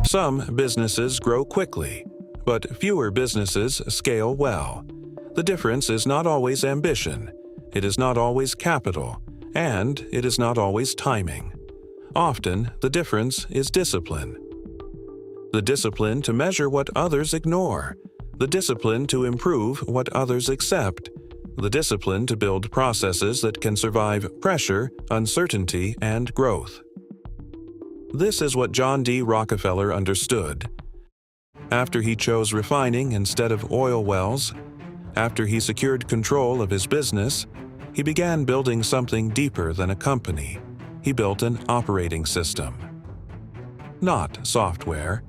Some businesses grow quickly, but fewer businesses scale well. The difference is not always ambition, it is not always capital, and it is not always timing. Often, the difference is discipline. The discipline to measure what others ignore, the discipline to improve what others accept, the discipline to build processes that can survive pressure, uncertainty, and growth. This is what John D. Rockefeller understood. After he chose refining instead of oil wells, after he secured control of his business, he began building something deeper than a company. He built an operating system. Not software,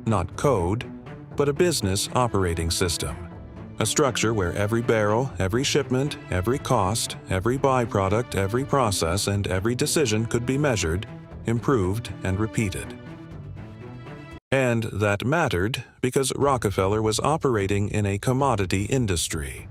not code, but a business operating system. A structure where every barrel, every shipment, every cost, every byproduct, every process, and every decision could be measured, improved, and repeated. And that mattered because Rockefeller was operating in a commodity industry.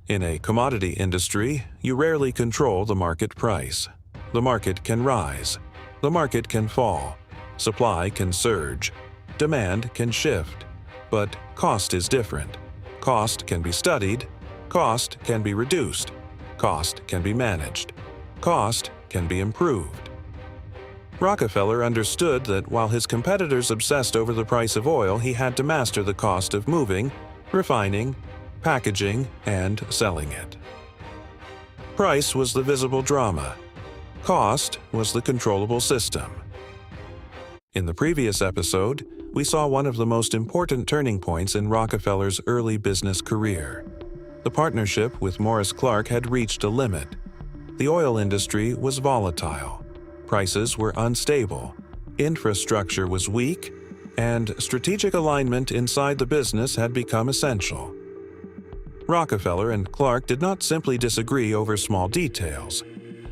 In a commodity industry, you rarely control the market price. The market can rise. The market can fall. Supply can surge. Demand can shift. But cost is different. Cost can be studied. Cost can be reduced. Cost can be managed. Cost can be improved. Rockefeller understood that while his competitors obsessed over the price of oil, he had to master the cost of moving, refining, packaging, and selling it. Price was the visible drama. Cost was the controllable system. In the previous episode, we saw one of the most important turning points in Rockefeller's early business career. The partnership with Morris Clark had reached a limit. The oil industry was volatile. Prices were unstable. Infrastructure was weak, and strategic alignment inside the business had become essential. Rockefeller and Clark did not simply disagree over small details.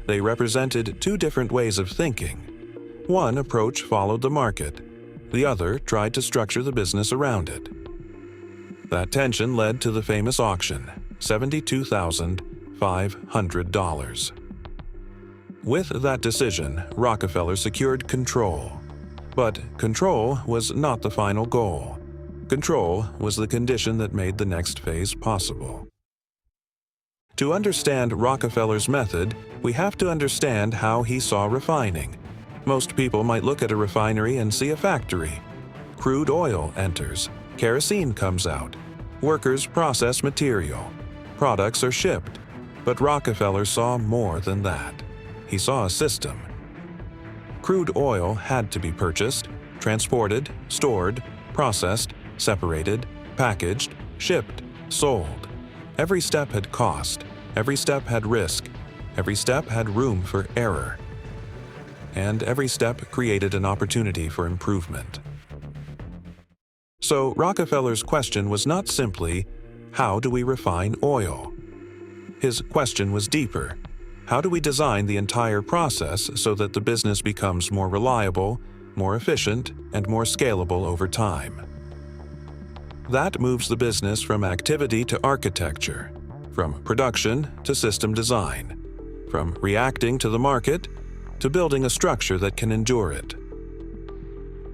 They represented two different ways of thinking. One approach followed the market. The other tried to structure the business around it. That tension led to the famous auction, $72,500. With that decision, Rockefeller secured control. But control was not the final goal. Control was the condition that made the next phase possible. To understand Rockefeller's method, we have to understand how he saw refining. Most people might look at a refinery and see a factory. Crude oil enters, kerosene comes out, workers process material, products are shipped. But Rockefeller saw more than that. He saw a system. Crude oil had to be purchased, transported, stored, processed, separated, packaged, shipped, sold. Every step had cost. Every step had risk. Every step had room for error. And every step created an opportunity for improvement. So Rockefeller's question was not simply, how do we refine oil? His question was deeper. How do we design the entire process so that the business becomes more reliable, more efficient, and more scalable over time? That moves the business from activity to architecture, from production to system design, from reacting to the market to building a structure that can endure it.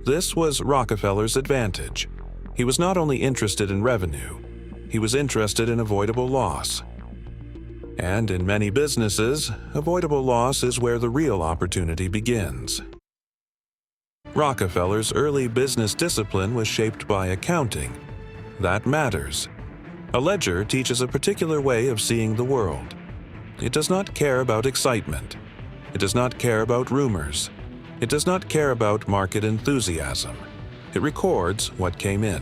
This was Rockefeller's advantage. He was not only interested in revenue, he was interested in avoidable loss. And in many businesses, avoidable loss is where the real opportunity begins. Rockefeller's early business discipline was shaped by accounting. That matters. A ledger teaches a particular way of seeing the world. It does not care about excitement. It does not care about rumors. It does not care about market enthusiasm. It records what came in,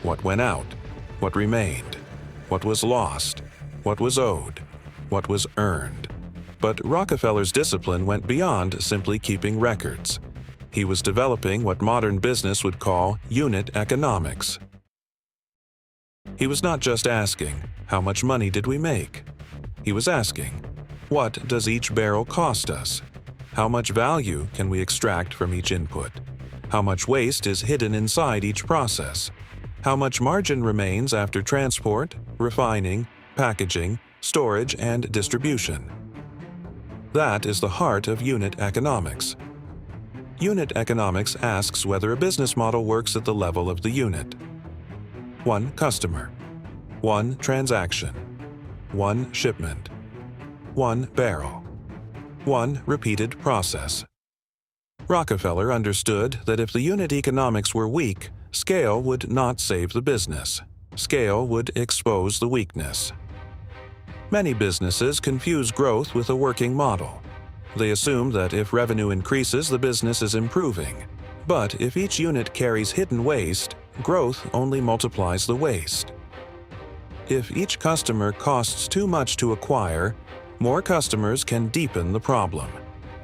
what went out, what remained, what was lost, what was owed, what was earned. But Rockefeller's discipline went beyond simply keeping records. He was developing what modern business would call unit economics. He was not just asking, how much money did we make? He was asking, what does each barrel cost us? How much value can we extract from each input? How much waste is hidden inside each process? How much margin remains after transport, refining, packaging, storage, and distribution? That is the heart of unit economics. Unit economics asks whether a business model works at the level of the unit. 1 customer, 1 transaction, 1 shipment, 1 barrel, 1 repeated process. Rockefeller understood that if the unit economics were weak, scale would not save the business. Scale would expose the weakness. Many businesses confuse growth with a working model. They assume that if revenue increases, the business is improving. But if each unit carries hidden waste, growth only multiplies the waste. If each customer costs too much to acquire, more customers can deepen the problem.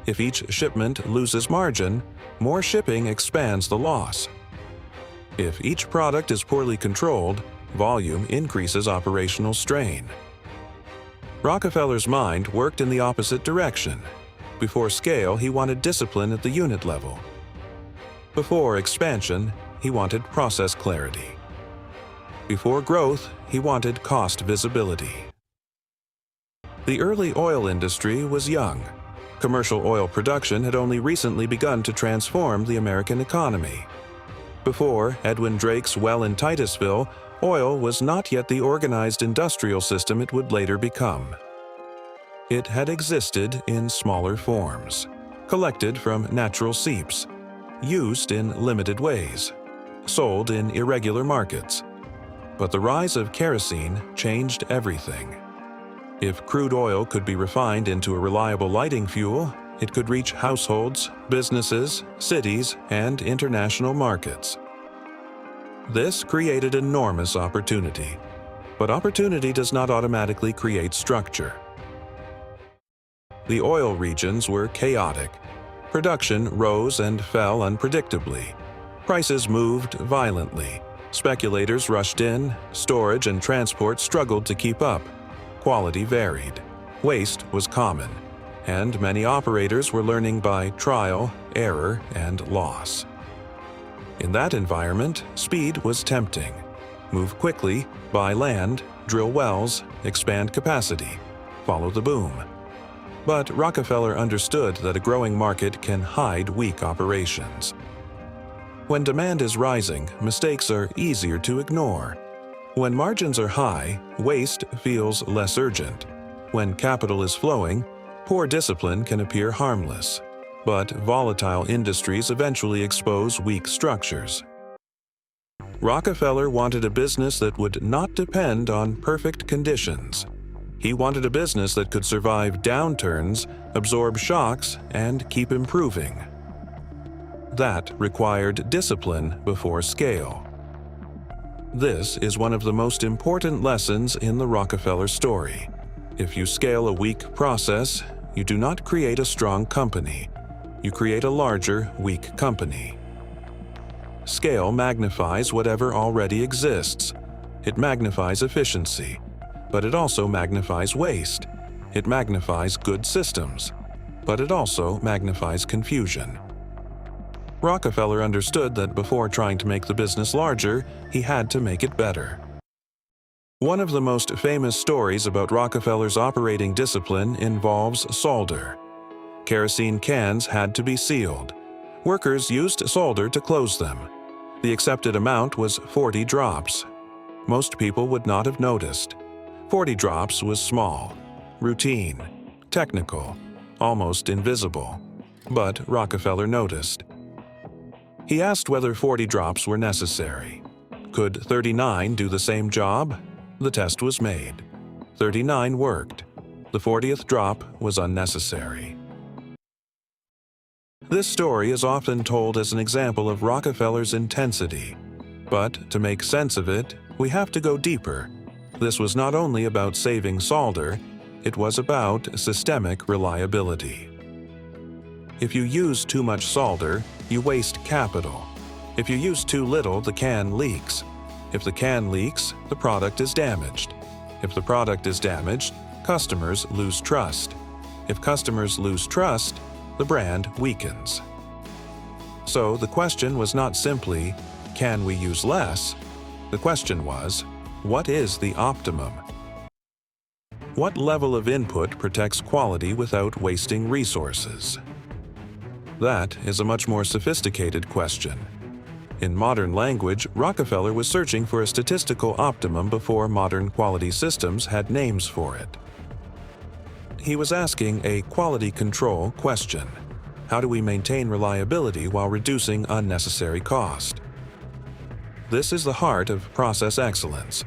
If each shipment loses margin, more shipping expands the loss. If each product is poorly controlled, volume increases operational strain. Rockefeller's mind worked in the opposite direction. Before scale, he wanted discipline at the unit level. Before expansion, he wanted process clarity. Before growth, he wanted cost visibility. The early oil industry was young. Commercial oil production had only recently begun to transform the American economy. Before Edwin Drake's well in Titusville, oil was not yet the organized industrial system it would later become. It had existed in smaller forms, collected from natural seeps, used in limited ways, sold in irregular markets. But the rise of kerosene changed everything. If crude oil could be refined into a reliable lighting fuel, it could reach households, businesses, cities, and international markets. This created enormous opportunity. But opportunity does not automatically create structure. The oil regions were chaotic. Production rose and fell unpredictably. Prices moved violently. Speculators rushed in, storage and transport struggled to keep up. Quality varied. Waste was common, and many operators were learning by trial, error, and loss. In that environment, speed was tempting. Move quickly, buy land, drill wells, expand capacity, follow the boom. But Rockefeller understood that a growing market can hide weak operations. When demand is rising, mistakes are easier to ignore. When margins are high, waste feels less urgent. When capital is flowing, poor discipline can appear harmless. But volatile industries eventually expose weak structures. Rockefeller wanted a business that would not depend on perfect conditions. He wanted a business that could survive downturns, absorb shocks, and keep improving. That required discipline before scale. This is one of the most important lessons in the Rockefeller story. If you scale a weak process, you do not create a strong company. You create a larger, weak company. Scale magnifies whatever already exists. It magnifies efficiency, but it also magnifies waste. It magnifies good systems, but it also magnifies confusion. Rockefeller understood that before trying to make the business larger, he had to make it better. One of the most famous stories about Rockefeller's operating discipline involves solder. Kerosene cans had to be sealed. Workers used solder to close them. The accepted amount was 40 drops. Most people would not have noticed. 40 drops was small, routine, technical, almost invisible. But Rockefeller noticed. He asked whether 40 drops were necessary. Could 39 do the same job? The test was made. 39 worked. The 40th drop was unnecessary. This story is often told as an example of Rockefeller's intensity. But to make sense of it, we have to go deeper. This was not only about saving solder, it was about systemic reliability. If you use too much solder, you waste capital. If you use too little, the can leaks. If the can leaks, the product is damaged. If the product is damaged, customers lose trust. If customers lose trust, the brand weakens. So the question was not simply, can we use less? The question was, what is the optimum? What level of input protects quality without wasting resources? That is a much more sophisticated question. In modern language, Rockefeller was searching for a statistical optimum before modern quality systems had names for it. He was asking a quality control question. How do we maintain reliability while reducing unnecessary cost? This is the heart of process excellence.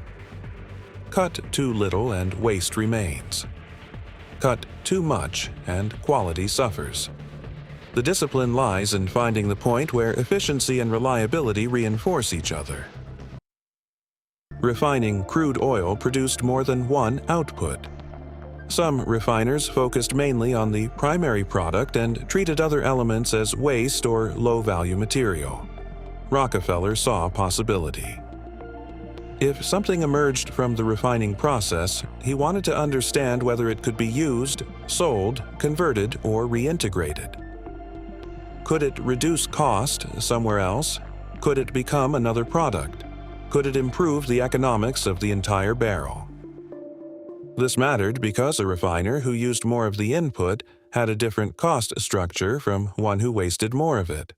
Cut too little and waste remains. Cut too much and quality suffers. The discipline lies in finding the point where efficiency and reliability reinforce each other. Refining crude oil produced more than one output. Some refiners focused mainly on the primary product and treated other elements as waste or low-value material. Rockefeller saw possibility. If something emerged from the refining process, he wanted to understand whether it could be used, sold, converted, or reintegrated. Could it reduce cost somewhere else? Could it become another product? Could it improve the economics of the entire barrel? This mattered because a refiner who used more of the input had a different cost structure from one who wasted more of it.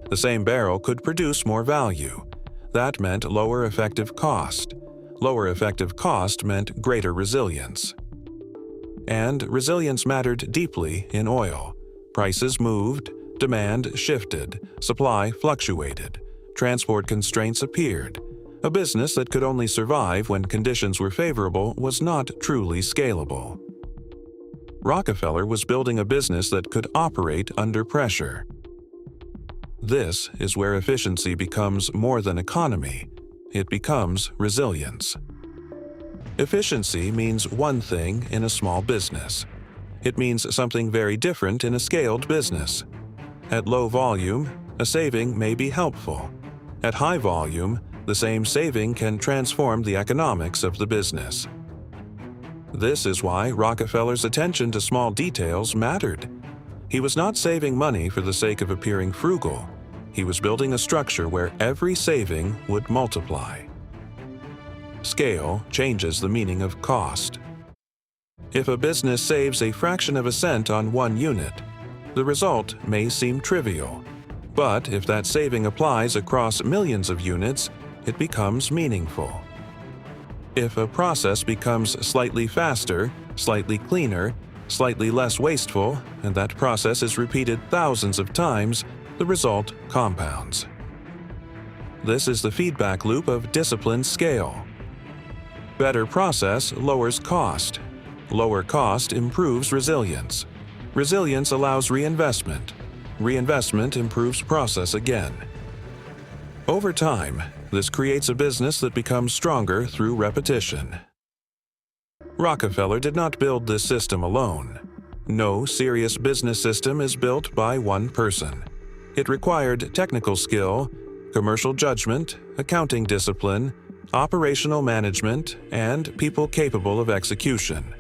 The same barrel could produce more value. That meant lower effective cost. Lower effective cost meant greater resilience. And resilience mattered deeply in oil. Prices moved, demand shifted, supply fluctuated, transport constraints appeared. A business that could only survive when conditions were favorable was not truly scalable. Rockefeller was building a business that could operate under pressure. This is where efficiency becomes more than economy. It becomes resilience. Efficiency means one thing in a small business. It means something very different in a scaled business. At low volume, a saving may be helpful. At high volume, the same saving can transform the economics of the business. This is why Rockefeller's attention to small details mattered. He was not saving money for the sake of appearing frugal. He was building a structure where every saving would multiply. Scale changes the meaning of cost. If a business saves a fraction of a cent on one unit, the result may seem trivial. But if that saving applies across millions of units, it becomes meaningful. If a process becomes slightly faster, slightly cleaner, slightly less wasteful, and that process is repeated thousands of times, the result compounds. This is the feedback loop of disciplined scale. Better process lowers cost. Lower cost improves resilience. Resilience allows reinvestment. Reinvestment improves process again. Over time, this creates a business that becomes stronger through repetition. Rockefeller did not build this system alone. No serious business system is built by one person. It required technical skill, commercial judgment, accounting discipline, operational management, and people capable of execution.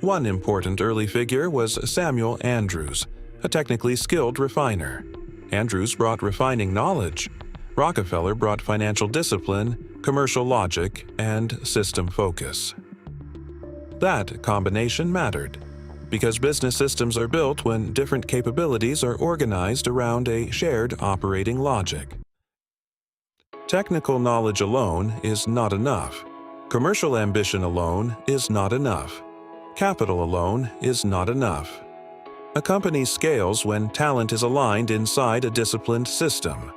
One important early figure was Samuel Andrews, a technically skilled refiner. Andrews brought refining knowledge. Rockefeller brought financial discipline, commercial logic, and system focus. That combination mattered, because business systems are built when different capabilities are organized around a shared operating logic. Technical knowledge alone is not enough. Commercial ambition alone is not enough. Capital alone is not enough. A company scales when talent is aligned inside a disciplined system.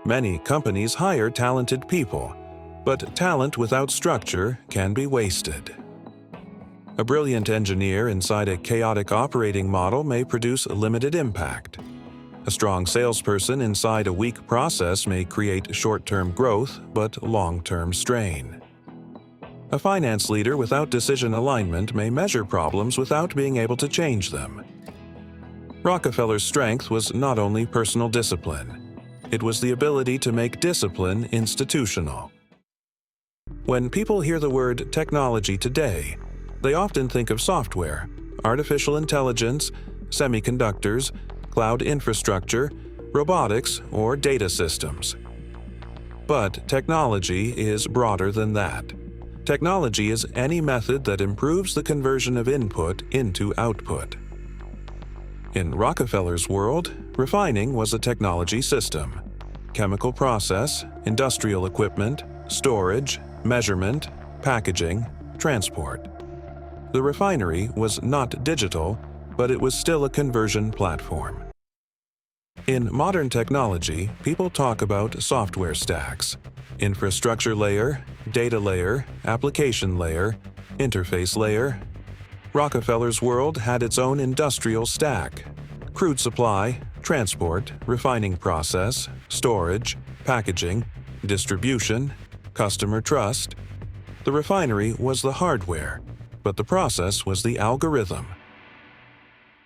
Many companies hire talented people, but talent without structure can be wasted. A brilliant engineer inside a chaotic operating model may produce limited impact. A strong salesperson inside a weak process may create short-term growth but long-term strain. A finance leader without decision alignment may measure problems without being able to change them. Rockefeller's strength was not only personal discipline. It was the ability to make discipline institutional. When people hear the word technology today, they often think of software, artificial intelligence, semiconductors, cloud infrastructure, robotics, or data systems. But technology is broader than that. Technology is any method that improves the conversion of input into output. In Rockefeller's world, refining was a technology system. Chemical process, industrial equipment, storage, measurement, packaging, transport. The refinery was not digital, but it was still a conversion platform. In modern technology, people talk about software stacks: infrastructure layer, data layer, application layer, interface layer. Rockefeller's world had its own industrial stack: crude supply, transport, refining process, storage, packaging, distribution, customer trust. The refinery was the hardware, but the process was the algorithm.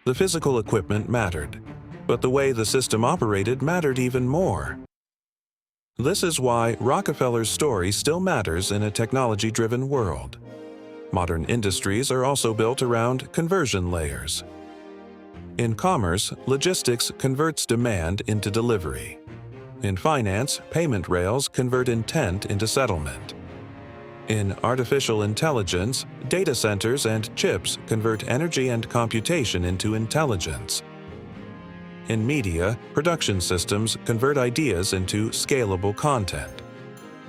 The physical equipment mattered, but the way the system operated mattered even more. This is why Rockefeller's story still matters in a technology-driven world. Modern industries are also built around conversion layers. In commerce, logistics converts demand into delivery. In finance, payment rails convert intent into settlement. In artificial intelligence, data centers and chips convert energy and computation into intelligence. In media, production systems convert ideas into scalable content.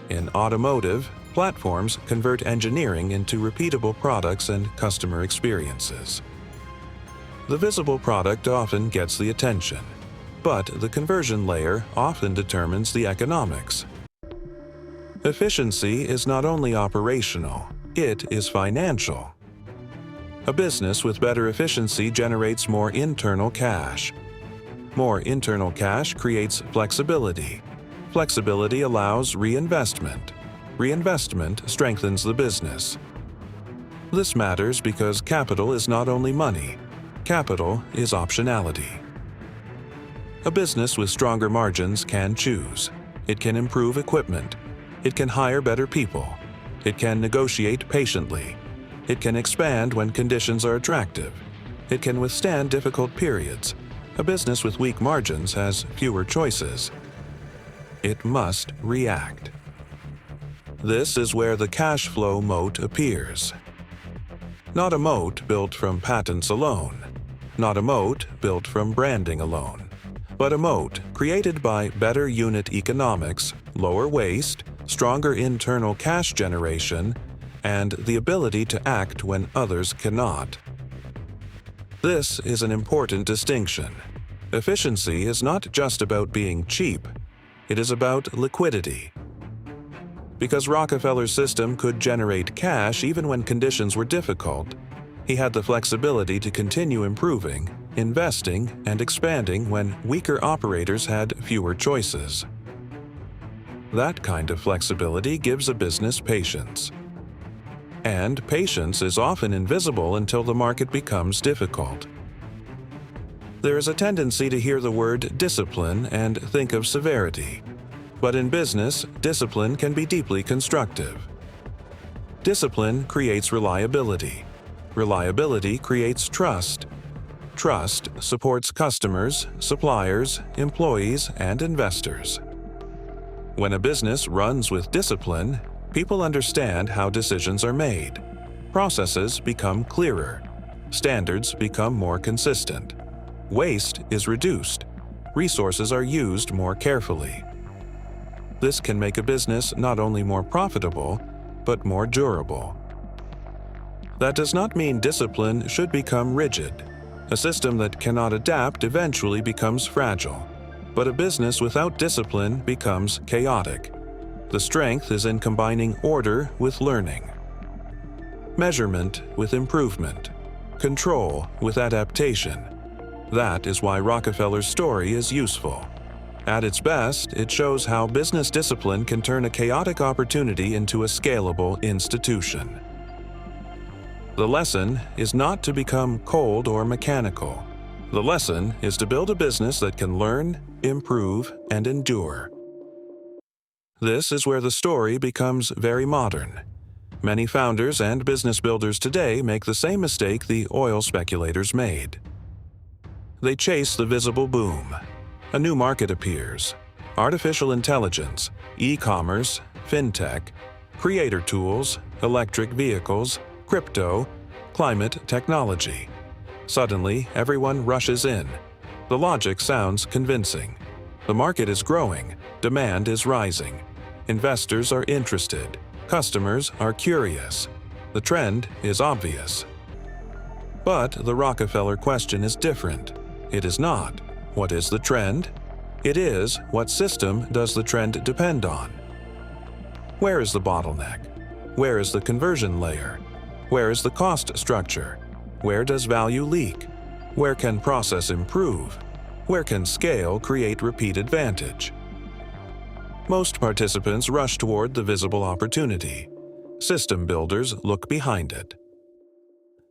In automotive, platforms convert engineering into repeatable products and customer experiences. The visible product often gets the attention, but the conversion layer often determines the economics. Efficiency is not only operational, it is financial. A business with better efficiency generates more internal cash. More internal cash creates flexibility. Flexibility allows reinvestment. Reinvestment strengthens the business. This matters because capital is not only money. Capital is optionality. A business with stronger margins can choose. It can improve equipment. It can hire better people. It can negotiate patiently. It can expand when conditions are attractive. It can withstand difficult periods. A business with weak margins has fewer choices. It must react. This is where the cash flow moat appears. Not a moat built from patents alone. Not a moat built from branding alone. But a moat created by better unit economics, lower waste, stronger internal cash generation, and the ability to act when others cannot. This is an important distinction. Efficiency is not just about being cheap. It is about liquidity. Because Rockefeller's system could generate cash even when conditions were difficult, he had the flexibility to continue improving, investing, and expanding when weaker operators had fewer choices. That kind of flexibility gives a business patience. And patience is often invisible until the market becomes difficult. There is a tendency to hear the word discipline and think of severity. But in business, discipline can be deeply constructive. Discipline creates reliability. Reliability creates trust. Trust supports customers, suppliers, employees, and investors. When a business runs with discipline, people understand how decisions are made. Processes become clearer. Standards become more consistent. Waste is reduced. Resources are used more carefully. This can make a business not only more profitable, but more durable. That does not mean discipline should become rigid. A system that cannot adapt eventually becomes fragile. But a business without discipline becomes chaotic. The strength is in combining order with learning, measurement with improvement, control with adaptation. That is why Rockefeller's story is useful. At its best, it shows how business discipline can turn a chaotic opportunity into a scalable institution. The lesson is not to become cold or mechanical. The lesson is to build a business that can learn, improve, and endure. This is where the story becomes very modern. Many founders and business builders today make the same mistake the oil speculators made. They chase the visible boom. A new market appears. Artificial intelligence, e-commerce, fintech, creator tools, electric vehicles, crypto, climate technology. Suddenly, everyone rushes in. The logic sounds convincing. The market is growing, demand is rising. Investors are interested, customers are curious. The trend is obvious. But the Rockefeller question is different. It is not, what is the trend? It is, what system does the trend depend on? Where is the bottleneck? Where is the conversion layer? Where is the cost structure? Where does value leak? Where can process improve? Where can scale create repeat advantage? Most participants rush toward the visible opportunity. System builders look behind it.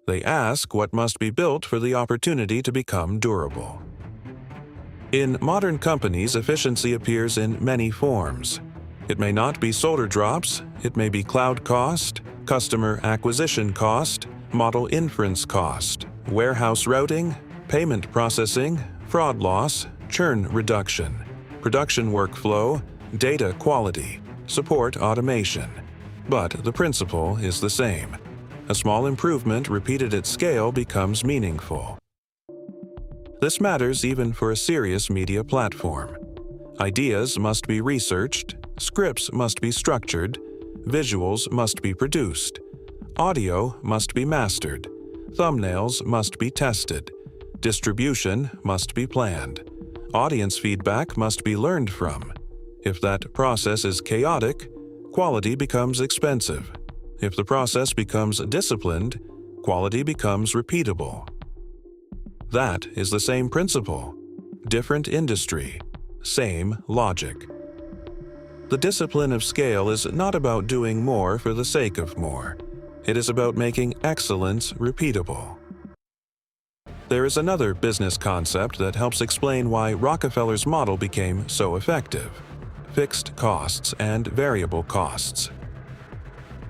They ask what must be built for the opportunity to become durable. In modern companies, efficiency appears in many forms. It may not be solder drops, it may be cloud cost, customer acquisition cost, model inference cost, warehouse routing, payment processing, fraud loss, churn reduction, production workflow, data quality, support automation. But the principle is the same. A small improvement repeated at scale becomes meaningful. This matters even for a serious media platform. Ideas must be researched, scripts must be structured, visuals must be produced, audio must be mastered, thumbnails must be tested, distribution must be planned, audience feedback must be learned from. If that process is chaotic, quality becomes expensive. If the process becomes disciplined, quality becomes repeatable. That is the same principle. Different industry, same logic. The discipline of scale is not about doing more for the sake of more. It is about making excellence repeatable. There is another business concept that helps explain why Rockefeller's model became so effective: fixed costs and variable costs.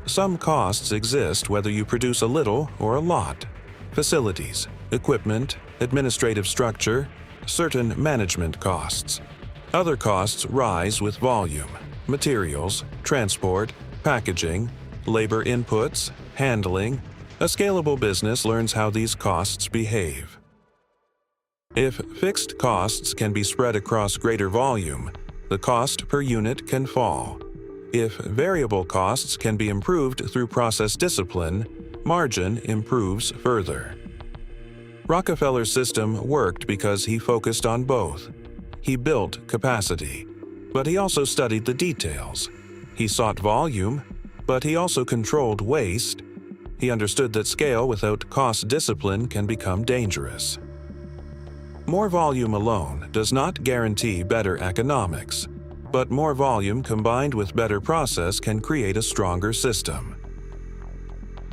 Some costs exist whether you produce a little or a lot: facilities, equipment, administrative structure, certain management costs. Other costs rise with volume: materials, transport, packaging, labor inputs, handling. A scalable business learns how these costs behave. If fixed costs can be spread across greater volume, the cost per unit can fall. If variable costs can be improved through process discipline, margin improves further. Rockefeller's system worked because he focused on both. He built capacity, but he also studied the details. He sought volume, but he also controlled waste. He understood that scale without cost discipline can become dangerous. More volume alone does not guarantee better economics, but more volume combined with better process can create a stronger system.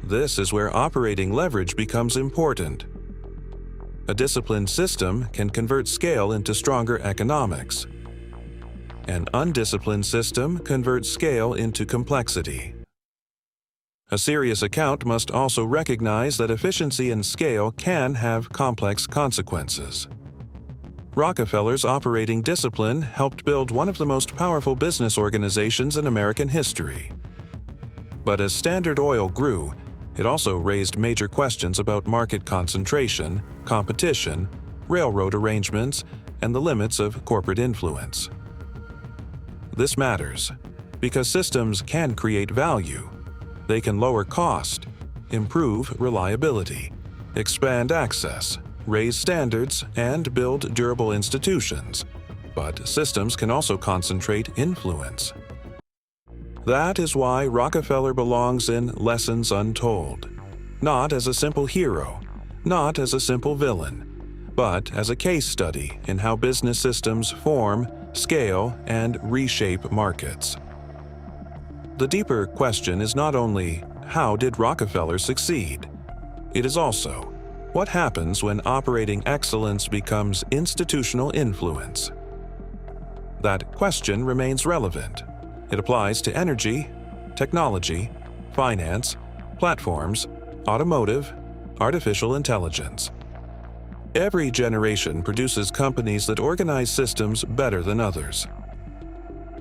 This is where operating leverage becomes important. A disciplined system can convert scale into stronger economics. An undisciplined system converts scale into complexity. A serious account must also recognize that efficiency and scale can have complex consequences. Rockefeller's operating discipline helped build one of the most powerful business organizations in American history. But as Standard Oil grew, it also raised major questions about market concentration, competition, railroad arrangements, and the limits of corporate influence. This matters because systems can create value. They can lower cost, improve reliability, expand access, raise standards, and build durable institutions. But systems can also concentrate influence. That is why Rockefeller belongs in Lessons Untold. Not as a simple hero, not as a simple villain, but as a case study in how business systems form, scale, and reshape markets. The deeper question is not only, how did Rockefeller succeed? It is also, what happens when operating excellence becomes institutional influence? That question remains relevant. It applies to energy, technology, finance, platforms, automotive, artificial intelligence. Every generation produces companies that organize systems better than others.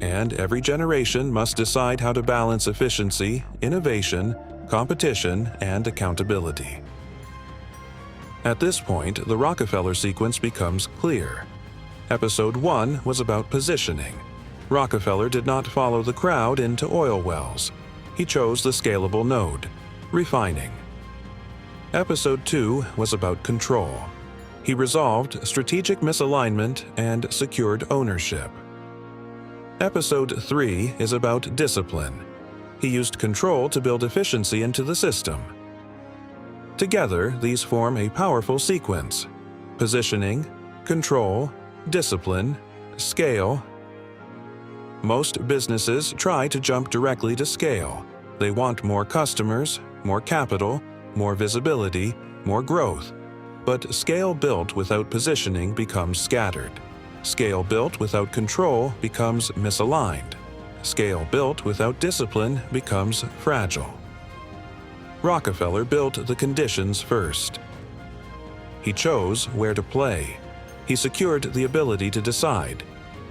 And every generation must decide how to balance efficiency, innovation, competition, and accountability. At this point, the Rockefeller sequence becomes clear. Episode 1 was about positioning. Rockefeller did not follow the crowd into oil wells. He chose the scalable node, refining. Episode 2 was about control. He resolved strategic misalignment and secured ownership. Episode 3 is about discipline. He used control to build efficiency into the system. Together, these form a powerful sequence: positioning, control, discipline, scale. Most businesses try to jump directly to scale. They want more customers, more capital, more visibility, more growth. But scale built without positioning becomes scattered. Scale built without control becomes misaligned. Scale built without discipline becomes fragile. Rockefeller built the conditions first. He chose where to play. He secured the ability to decide.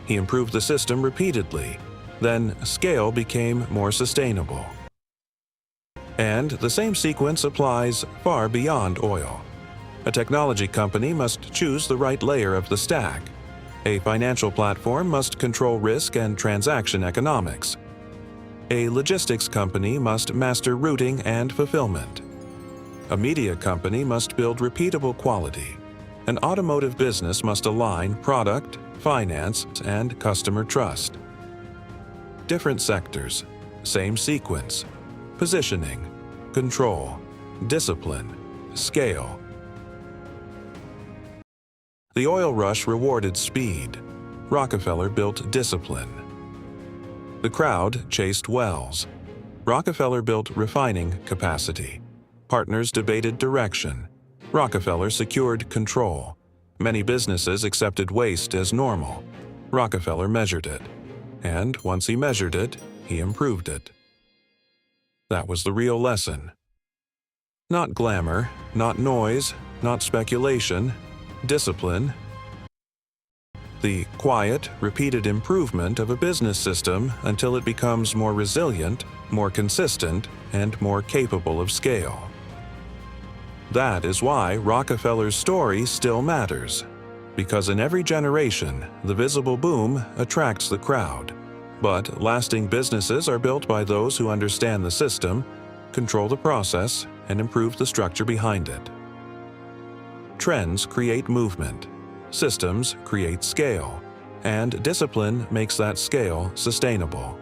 He improved the system repeatedly. Then scale became more sustainable. And the same sequence applies far beyond oil. A technology company must choose the right layer of the stack. A financial platform must control risk and transaction economics. A logistics company must master routing and fulfillment. A media company must build repeatable quality. An automotive business must align product, finance, and customer trust. Different sectors, same sequence: positioning, control, discipline, scale. The oil rush rewarded speed. Rockefeller built discipline. The crowd chased wells. Rockefeller built refining capacity. Partners debated direction. Rockefeller secured control. Many businesses accepted waste as normal. Rockefeller measured it. And once he measured it, he improved it. That was the real lesson. Not glamour, not noise, not speculation. Discipline. The quiet, repeated improvement of a business system until it becomes more resilient, more consistent, and more capable of scale. That is why Rockefeller's story still matters. Because in every generation, the visible boom attracts the crowd. But lasting businesses are built by those who understand the system, control the process, and improve the structure behind it. Trends create movement, systems create scale, and discipline makes that scale sustainable.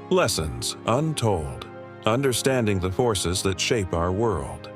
Lessons Untold: Understanding the forces that shape our world.